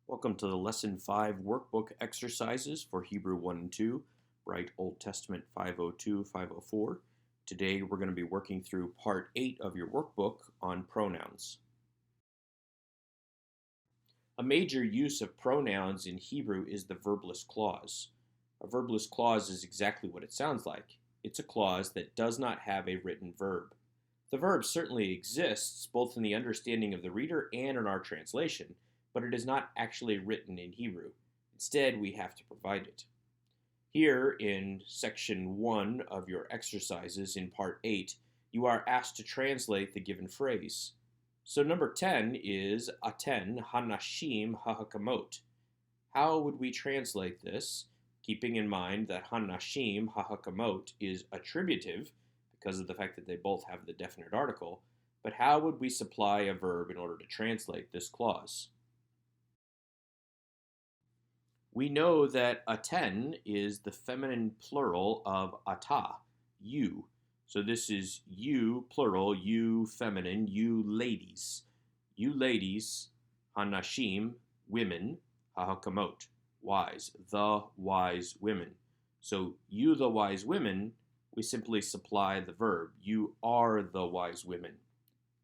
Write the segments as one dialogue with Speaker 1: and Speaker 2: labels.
Speaker 1: Welcome to the Lesson 5 Workbook exercises for Hebrew 1 and 2, Bright Old Testament 502, 504. Today we're going to be working through Part 8 of your workbook on pronouns. A major use of pronouns in Hebrew is the verbless clause. A verbless clause is exactly what it sounds like. It's a clause that does not have a written verb. The verb certainly exists both in the understanding of the reader and in our translation, but it is not actually written in Hebrew. Instead, we have to provide it. Here in section 1 of your exercises in part 8, you are asked to translate the given phrase. So number 10 is Aten Hanashim Hahakamot. How would we translate this, keeping in mind that Hanashim Hahakamot is attributive because of the fact that they both have the definite article, but how would we supply a verb in order to translate this clause? We know that aten is the feminine plural of ata, you. So this is you, plural, you, feminine, you ladies. You ladies, hanashim, women, hahakamot, wise, the wise women. So you, the wise women, we simply supply the verb. You are the wise women.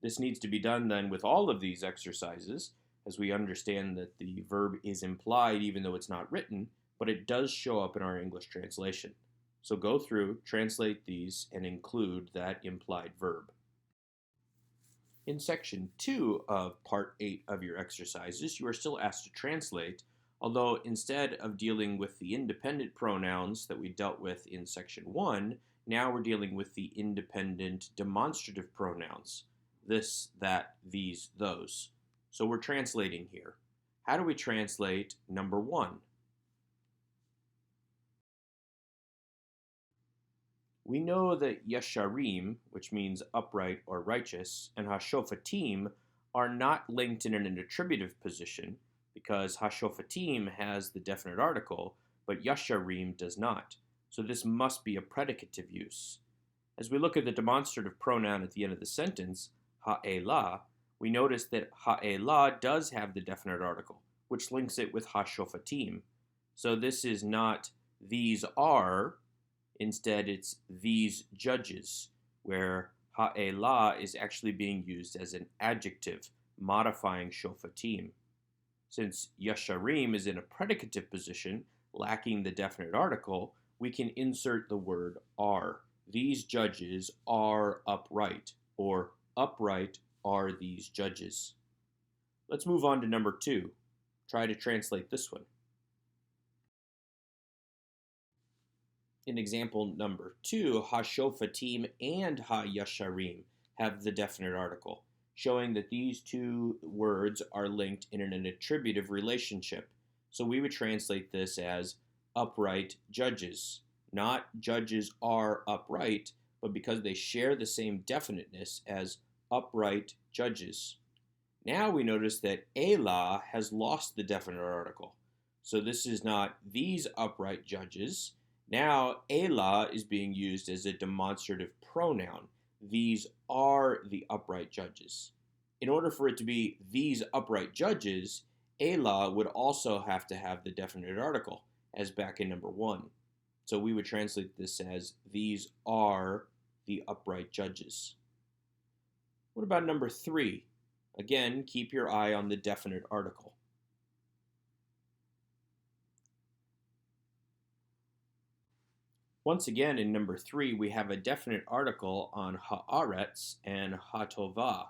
Speaker 1: This needs to be done then with all of these exercises, as we understand that the verb is implied even though it's not written, but it does show up in our English translation. So go through, translate these, and include that implied verb. In section 2 of part 8 of your exercises, you are still asked to translate, although instead of dealing with the independent pronouns that we dealt with in section 1, now we're dealing with the independent demonstrative pronouns. This, that, these, those. So we're translating here. How do we translate number 1? We know that yesharim, which means upright or righteous, and hashofatim are not linked in an attributive position because hashofatim has the definite article, but yesharim does not. So this must be a predicative use. As we look at the demonstrative pronoun at the end of the sentence, ha'elah, we notice that ha'elah does have the definite article, which links it with hashofatim. So this is not these are, instead it's these judges, where ha'elah is actually being used as an adjective, modifying shofatim. Since yesharim is in a predicative position, lacking the definite article, we can insert the word are. These judges are upright, or upright are these judges. Let's move on to number 2. Try to translate this one. In example number 2, hashofatim and ha-yasharim have the definite article, showing that these two words are linked in an attributive relationship. So we would translate this as upright judges. Not judges are upright, but because they share the same definiteness as upright judges. Now we notice that elah has lost the definite article. So this is not these upright judges. Now elah is being used as a demonstrative pronoun. These are the upright judges. In order for it to be these upright judges, elah would also have to have the definite article, as back in number 1. So we would translate this as these are the upright judges. What about number 3? Again, keep your eye on the definite article. Once again, in number 3, we have a definite article on haaretz and hatovah.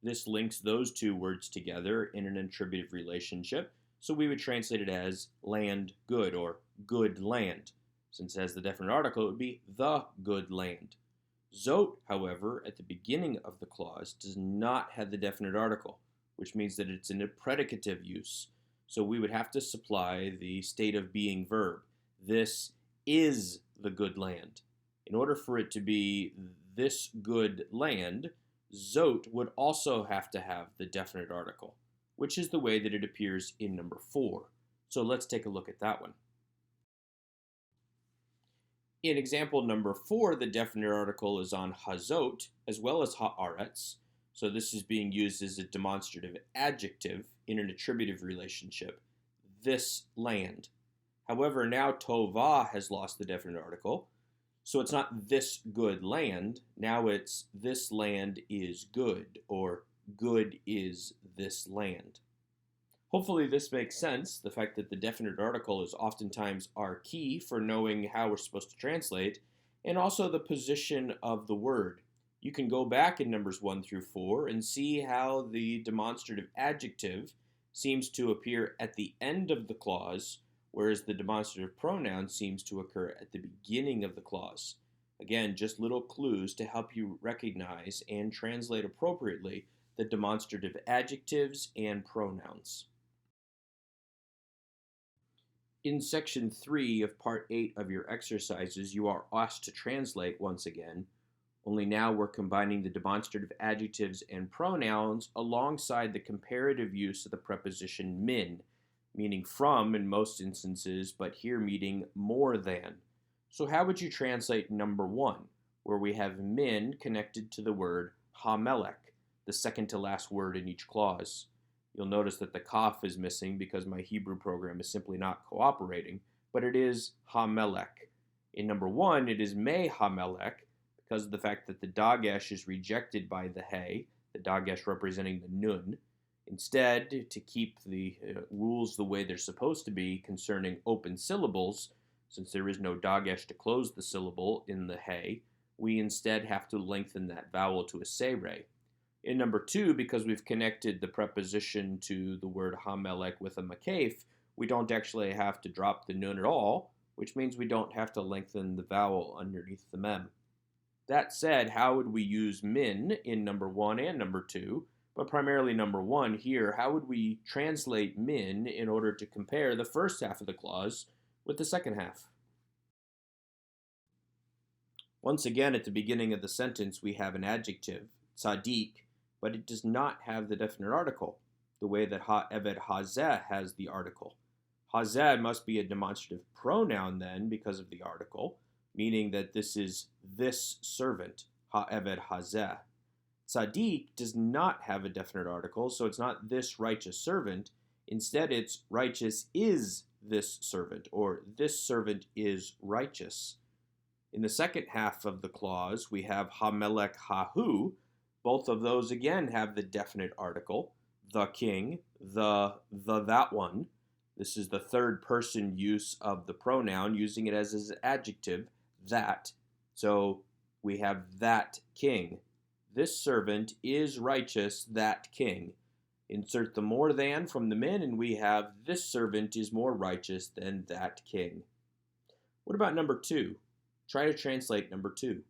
Speaker 1: This links those two words together in an attributive relationship, so we would translate it as land good or good land. Since it has the definite article, it would be the good land. Zot, however, at the beginning of the clause does not have the definite article, which means that it's in a predicative use. So we would have to supply the state of being verb. This is the good land. In order for it to be this good land, zot would also have to have the definite article, which is the way that it appears in number 4. So let's take a look at that one. In example number 4, the definite article is on hazot as well as haaretz. So this is being used as a demonstrative adjective in an attributive relationship, this land. However, now tova has lost the definite article, so it's not this good land. Now it's this land is good, or good is this land. Hopefully this makes sense, the fact that the definite article is oftentimes our key for knowing how we're supposed to translate, and also the position of the word. You can go back in Numbers 1 through 4 and see how the demonstrative adjective seems to appear at the end of the clause, whereas the demonstrative pronoun seems to occur at the beginning of the clause. Again, just little clues to help you recognize and translate appropriately the demonstrative adjectives and pronouns. In section 3 of part 8 of your exercises, you are asked to translate once again, only now we're combining the demonstrative adjectives and pronouns alongside the comparative use of the preposition min, meaning from in most instances, but here meaning more than. So how would you translate number 1, where we have min connected to the word hamelech, the second to last word in each clause? You'll notice that the kaf is missing because my Hebrew program is simply not cooperating, but it is hamelech. In number 1, it is me hamelech, because of the fact that the dagesh is rejected by the he, the dagesh representing the nun. Instead, to keep the rules the way they're supposed to be concerning open syllables, since there is no dagesh to close the syllable in the he, we instead have to lengthen that vowel to a seireh. In number 2, because we've connected the preposition to the word hamelech with a makef, we don't actually have to drop the nun at all, which means we don't have to lengthen the vowel underneath the mem. That said, how would we use min in number 1 and number 2, but primarily number 1 here? How would we translate min in order to compare the first half of the clause with the second half? Once again, at the beginning of the sentence, we have an adjective, tzaddik, but it does not have the definite article, the way that ha'eved hazeh has the article. Hazeh must be a demonstrative pronoun then because of the article, meaning that this is this servant, ha'eved hazeh. Tzaddik does not have a definite article, so it's not this righteous servant. Instead, it's righteous is this servant, or this servant is righteous. In the second half of the clause, we have hamelech hahu. Both of those again have the definite article, the king, the that one. This is the third person use of the pronoun, using it as an adjective, that. So we have that king. This servant is righteous, that king. Insert the more than from the min, and we have this servant is more righteous than that king. What about number 2? Try to translate number 2.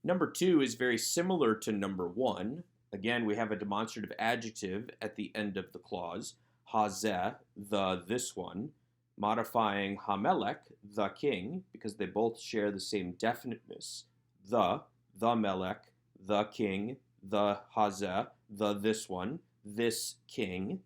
Speaker 1: Number 2 is very similar to number 1. Again, we have a demonstrative adjective at the end of the clause, hazeh, the this one, modifying hamelech, the king, because they both share the same definiteness, the melech, the king, the hazeh, the this one, this king.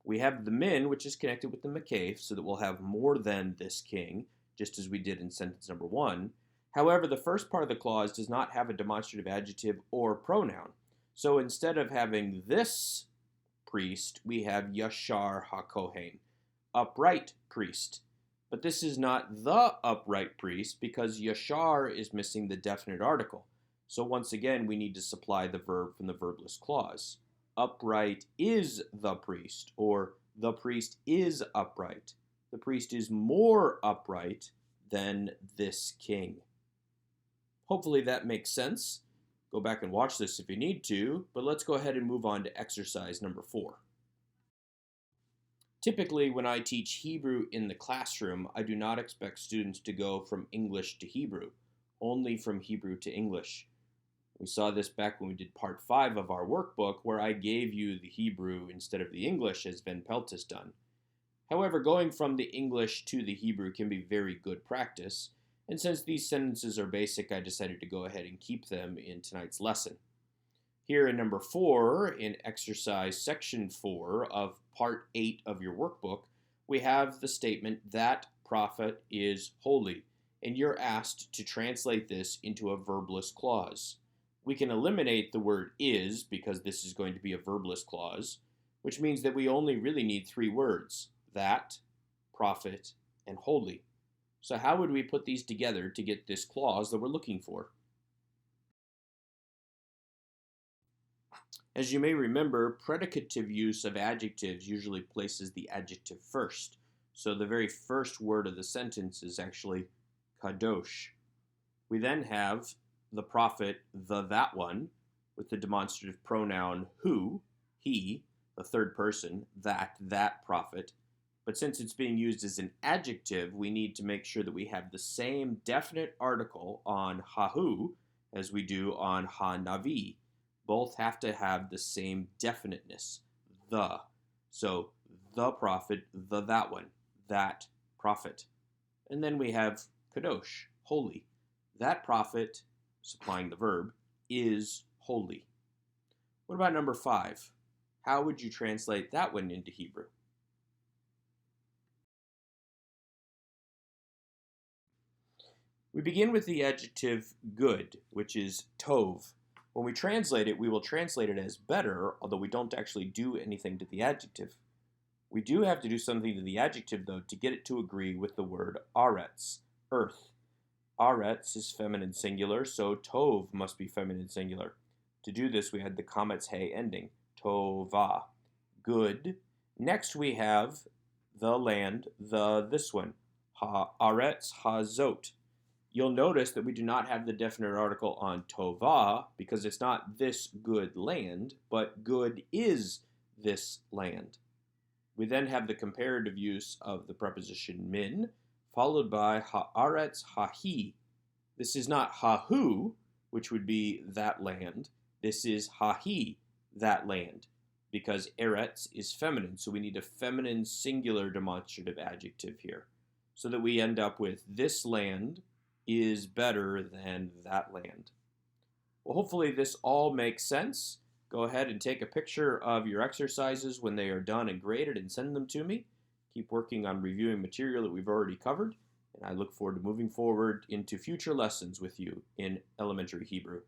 Speaker 1: We have the min, which is connected with the makef, so that we'll have more than this king, just as we did in sentence number 1. However, the first part of the clause does not have a demonstrative adjective or pronoun. So instead of having this priest, we have Yashar HaKohen, upright priest. But this is not the upright priest because Yashar is missing the definite article. So once again, we need to supply the verb from the verbless clause. Upright is the priest, or the priest is upright. The priest is more upright than this king. Hopefully that makes sense. Go back and watch this if you need to, but let's go ahead and move on to exercise number 4. Typically, when I teach Hebrew in the classroom, I do not expect students to go from English to Hebrew, only from Hebrew to English. We saw this back when we did part 5 of our workbook, where I gave you the Hebrew instead of the English, as Ben Pelt has done. However, going from the English to the Hebrew can be very good practice, and since these sentences are basic, I decided to go ahead and keep them in tonight's lesson. Here in number 4, in exercise section 4 of part 8 of your workbook, we have the statement, that prophet is holy, and you're asked to translate this into a verbless clause. We can eliminate the word is because this is going to be a verbless clause, which means that we only really need three words: that, prophet, and holy. So how would we put these together to get this clause that we're looking for? As you may remember, predicative use of adjectives usually places the adjective first. So the very first word of the sentence is actually kadosh. We then have the prophet, that one, with the demonstrative pronoun who, he, the third person, that prophet. But since it's being used as an adjective, we need to make sure that we have the same definite article on hahu as we do on ha-navi. Both have to have the same definiteness, the. So, the prophet, that one, that prophet. And then we have kadosh, holy. That prophet, supplying the verb, is holy. What about number 5? How would you translate that one into Hebrew? We begin with the adjective good, which is tov. When we translate it, we will translate it as better, although we don't actually do anything to the adjective. We do have to do something to the adjective, though, to get it to agree with the word aretz, earth. Aretz is feminine singular, so tov must be feminine singular. To do this, we had the kametz he ending, tova, good. Next, we have the land, this one, haaretz hazot. You'll notice that we do not have the definite article on tova because it's not this good land, but good is this land. We then have the comparative use of the preposition min, followed by haaretz hahi. This is not hahu, which would be that land. This is hahi, that land, because eretz is feminine, so we need a feminine singular demonstrative adjective here, so that we end up with this land is better than that land. Well, hopefully this all makes sense. Go ahead and take a picture of your exercises when they are done and graded and send them to me. Keep working on reviewing material that we've already covered, and I look forward to moving forward into future lessons with you in elementary Hebrew.